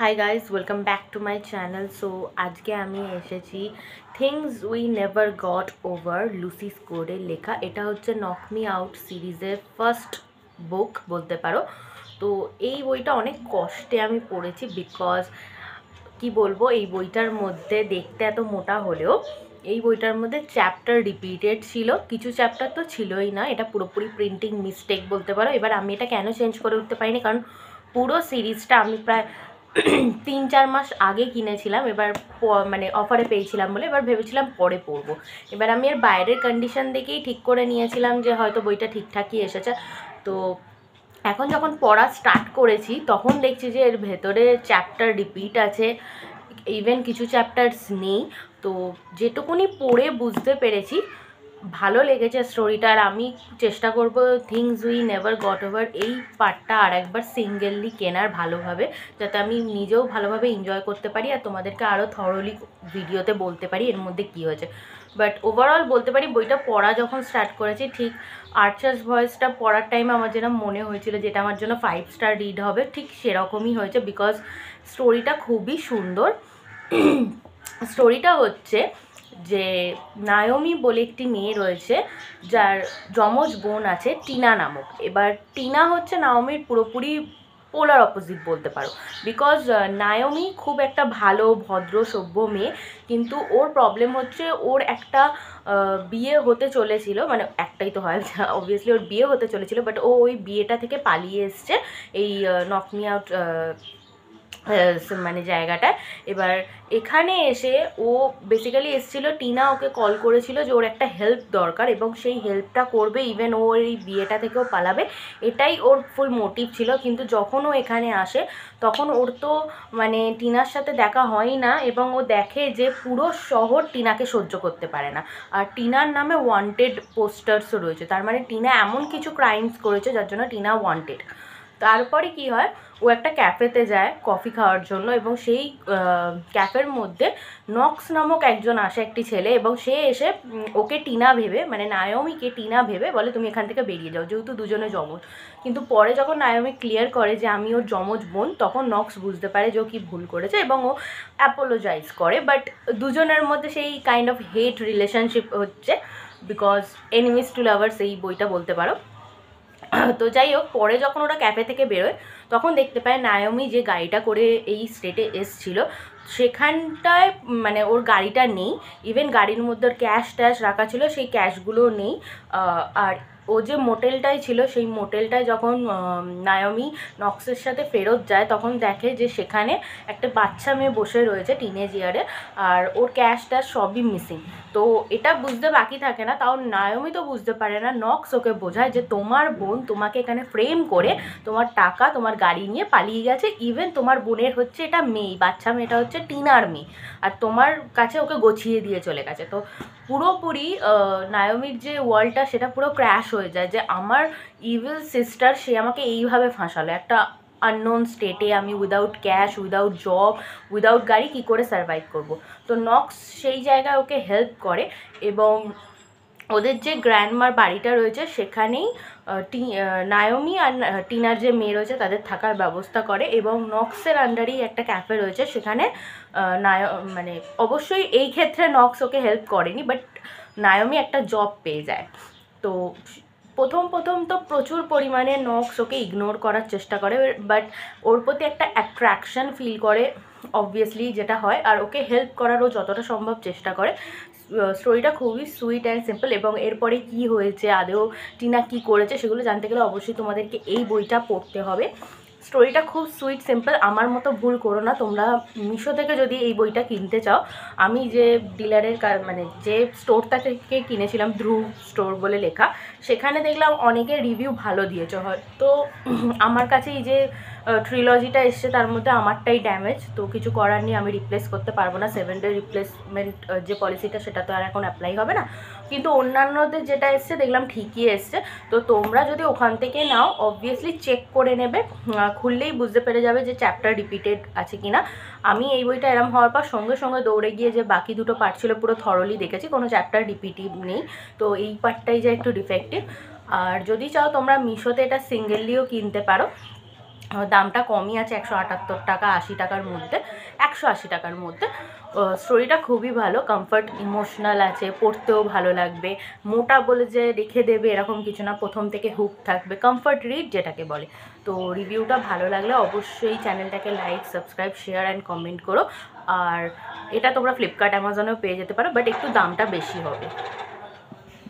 Hi guys, welcome back to my channel. So আজকে আমি এসেছি things we never got over, Lucy স্কোরের লেখা। এটা হচ্ছে নক মি আউট সিরিজের ফার্স্ট বুক বলতে পারো। তো এই বইটা অনেক কষ্টে আমি পড়েছি, বিকজ কি বলবো, এই বইটার মধ্যে দেখতে এত মোটা হলেও এই বইটার মধ্যে চ্যাপ্টার রিপিটেড ছিল, কিছু চ্যাপ্টার তো ছিলই না। এটা পুরোপুরি প্রিন্টিং মিস্টেক বলতে পারো। এবার আমি এটা কেন চেঞ্জ করে উঠতে পারিনি, কারণ পুরো সিরিজটা আমি প্রায় 3-4 মাস আগে কিনেছিলাম। এবার মানে অফারে পেয়েছিলাম বলে এবার ভেবেছিলাম পরে পড়বো। এবার আমি এর বাইরের কন্ডিশন দেখেই ঠিক করে নিয়েছিলাম যে হয়তো বইটা ঠিকঠাকই এসেছে। তো এখন যখন পড়া স্টার্ট করেছি তখন দেখছি যে এর ভেতরে চ্যাপ্টার রিপিট আছে, ইভেন কিছু চ্যাপ্টার্স নেই। তো যেটুকুনি পড়ে বুঝতে পেরেছি ভালো লেগেছে স্টোরিটা। আর আমি চেষ্টা করব things we never got over এই পার্টটা আর একবার সিঙ্গেললি কেনার ভালোভাবে, যাতে আমি নিজেও ভালোভাবে এনজয় করতে পারি আর তোমাদেরকে আরও থরলি ভিডিওতে বলতে পারি এর মধ্যে কী হয়েছে। বাট ওভারঅল বলতে পারি বইটা পড়া যখন স্টার্ট করেছি, ঠিক আর্চার্স ভয়েসটা পড়ার টাইমে আমার যেন মনে হয়েছিল যেটা আমার জন্য 5 স্টার রিড হবে, ঠিক সেরকমই হয়েছে। বিকজ স্টোরিটা খুবই সুন্দর। স্টোরিটা হচ্ছে যে নায়োমি বলে একটি মেয়ে রয়েছে, যার যমজ বোন আছে টিনা নামক। এবার টিনা হচ্ছে নায়োমির পুরোপুরি পোলার অপোজিট বলতে পারো। বিকজ নায়োমি খুব একটা ভালো ভদ্র সভ্য মেয়ে, কিন্তু ওর প্রবলেম হচ্ছে ওর একটা বিয়ে হতে চলেছিল, মানে একটাই তো হয় অবভিয়াসলি ওর বিয়ে হতে চলেছিল, বাট ও ওই বিয়েটা থেকে পালিয়ে এসছে এই নক মি আউট মানে জায়গাটায়। এবার এখানে এসে ও বেসিক্যালি এসেছিলো, টিনা ওকে কল করেছিল যে ওর একটা হেল্প দরকার এবং সেই হেল্পটা করবে, ইভেন ও এই বিয়েটা থেকেও পালাবে, এটাই ওর ফুল মোটিভ ছিল। কিন্তু যখন ও এখানে আসে তখন ওর তো মানে টিনার সাথে দেখা হয় না, এবং ও দেখে যে পুরো শহর টিনাকে সহ্য করতে পারে না। আর টিনার নামে ওয়ান্টেড পোস্টার্সও রয়েছে, তার মানে টিনা এমন কিছু ক্রাইমস করেছে যার জন্য টিনা ওয়ান্টেড। তারপরে কি হয়, ও একটা ক্যাফেতে যায় কফি খাওয়ার জন্য, এবং সেই ক্যাফের মধ্যে নক্স নামক একজন আসে, একটি ছেলে, এবং সে এসে ওকে টিনা ভেবে, মানে নায়োমিকে টিনা ভেবে বলে তুমি এখান থেকে বেরিয়ে যাও, যেহেতু দুজনে যমজ। কিন্তু পরে যখন নায়োমি ক্লিয়ার করে যে আমি ওর যমজ বোন, তখন নক্স বুঝতে পারে যে ও কী ভুল করেছে এবং ও অ্যাপোলোজাইজ করে। বাট দুজনের মধ্যে সেই কাইন্ড অফ হেট রিলেশনশিপ হচ্ছে, বিকজ এনিমিস টু লাভার্স এই বইটা বলতে পারো। তো যাই হোক, পরে যখন ওরা ক্যাফে থেকে বেরোয় তখন দেখতে পায় নায়োমি যে গাড়িটা করে এই স্টেটে এসছিল সেখানটায় মানে ওর গাড়িটা নেই। ইভেন গাড়ির মধ্যে ওর ক্যাশ ট্যাশ রাখা ছিল, সেই ক্যাশগুলোও নেই। আর ও যে মোটেলটায় ছিল সেই মোটেলটায় যখন নায়োমি নক্সের সাথে ফেরত যায় তখন দেখে যে সেখানে একটা বাচ্চা মেয়ে বসে রয়েছে টিনেজ ইয়ারে, আর ওর ক্যাশ ট্যাশ সবই মিসিং। তো এটা বুঝতে বাকি থাকে না, তাও নায়োমি তো বুঝতে পারে না, নক্স ওকে বোঝায় যে তোমার বোন তোমাকে এখানে ফ্রেম করে তোমার টাকা তোমার গাড়ি নিয়ে পালিয়ে গেছে, ইভেন তোমার বোনের হচ্ছে এটা মেয়ে, বাচ্চা মেয়েটা হচ্ছে টিনার মেয়ে, আর তোমার কাছে ওকে গছিয়ে দিয়ে চলে গেছে। তো পুরোপুরি নায়োমির যে ওয়ার্ল্ডটা সেটা পুরো ক্র্যাশ হয়ে যায়, যে আমার ইভিল সিস্টার সে আমাকে এইভাবে ফাঁসালো একটা আননোন স্টেটে, আমি without cash, without job, without গাড়ি কী করে সার্ভাইভ করব। তো নক্স সেই জায়গায় ওকে হেল্প করে, এবং ওদের যে গ্র্যান্ডমার বাড়িটা রয়েছে সেখানেই নায়োমি আর টিনার যে মেয়ে রয়েছে তাদের থাকার ব্যবস্থা করে, এবং নক্সের আন্ডারেই একটা ক্যাফে রয়েছে সেখানে মানে অবশ্যই এই ক্ষেত্রে নক্স ওকে হেল্প করেনি, বাট নায়োমি একটা জব পেয়ে যায়। তো প্রথম প্রথম তো প্রচুর পরিমাণে নক্স ওকে ইগনোর করার চেষ্টা করে, বাট ওর প্রতি একটা অ্যাট্রাকশন ফিল করে অবভিয়াসলি, যেটা হয়, আর ওকে হেল্প করারও যতটা সম্ভব চেষ্টা করে। স্টোরিটা খুবই সুইট অ্যান্ড সিম্পল, এবং এরপরে কি হয়েছে, আদেও টিনা কী করেছে সেগুলো জানতে গেলে অবশ্যই তোমাদেরকে এই বইটা পড়তে হবে। স্টোরিটা খুব সুইট সিম্পল, আমার মতো ভুল করো না তোমরা। মিশো থেকে যদি এই বইটা কিনতে চাও, আমি যে ডিলারের মানে যে স্টোরটা থেকে কিনেছিলাম, ধ্রুব স্টোর বলে লেখা, সেখানে দেখলাম অনেকের রিভিউ ভালো দিয়েছে। হয়তো আমার কাছে এই যে ট্রিলজিটা এসছে তার মধ্যে আমারটাই ড্যামেজ, তো কিছু করার নেই, আমি রিপ্লেস করতে পারবো না। 7 ডে রিপ্লেসমেন্ট যে পলিসিটা সেটা তো আর এখন অ্যাপ্লাই হবে না, কিন্তু অন্যান্যদের যেটা এসছে দেখলাম ঠিকই এসছে। তো তোমরা যদি ওখান থেকে নাও অবভিয়াসলি চেক করে নেবে, খুললেই বুঝতে পেরে যাবে যে চ্যাপ্টার রিপিটেড আছে কি না। আমি এই বইটা এরম হওয়ার পর সঙ্গে সঙ্গে দৌড়ে গিয়ে যে বাকি দুটো পার্ট ছিল পুরো থরলি দেখেছি, কোনো চ্যাপ্টার রিপিটিভ নেই। তো এই পার্টটাই যে একটু ডিফেক্টিভ। আর যদি চাও তোমরা মিশোতে এটা সিঙ্গেললিও কিনতে পারো, দামটা কমই আছে, 178 টাকা, 80 টাকার মধ্যে, 180 টাকার মধ্যে। স্টোরিটা খুবই ভালো, কমফর্ট, ইমোশনাল আছে, পড়তেও ভালো লাগবে। মোটা বলে যে রেখে দেবে এরকম কিছু না, প্রথম থেকে হুক থাকবে, কমফর্ট রিড যেটাকে বলে। তো রিভিউটা ভালো লাগলে অবশ্যই চ্যানেলটাকে like, subscribe, share and comment করো। আর এটা তোমরা ফ্লিপকার্ট, অ্যামাজনেও পেয়ে যেতে পারো, বাট একটু দামটা বেশি হবে।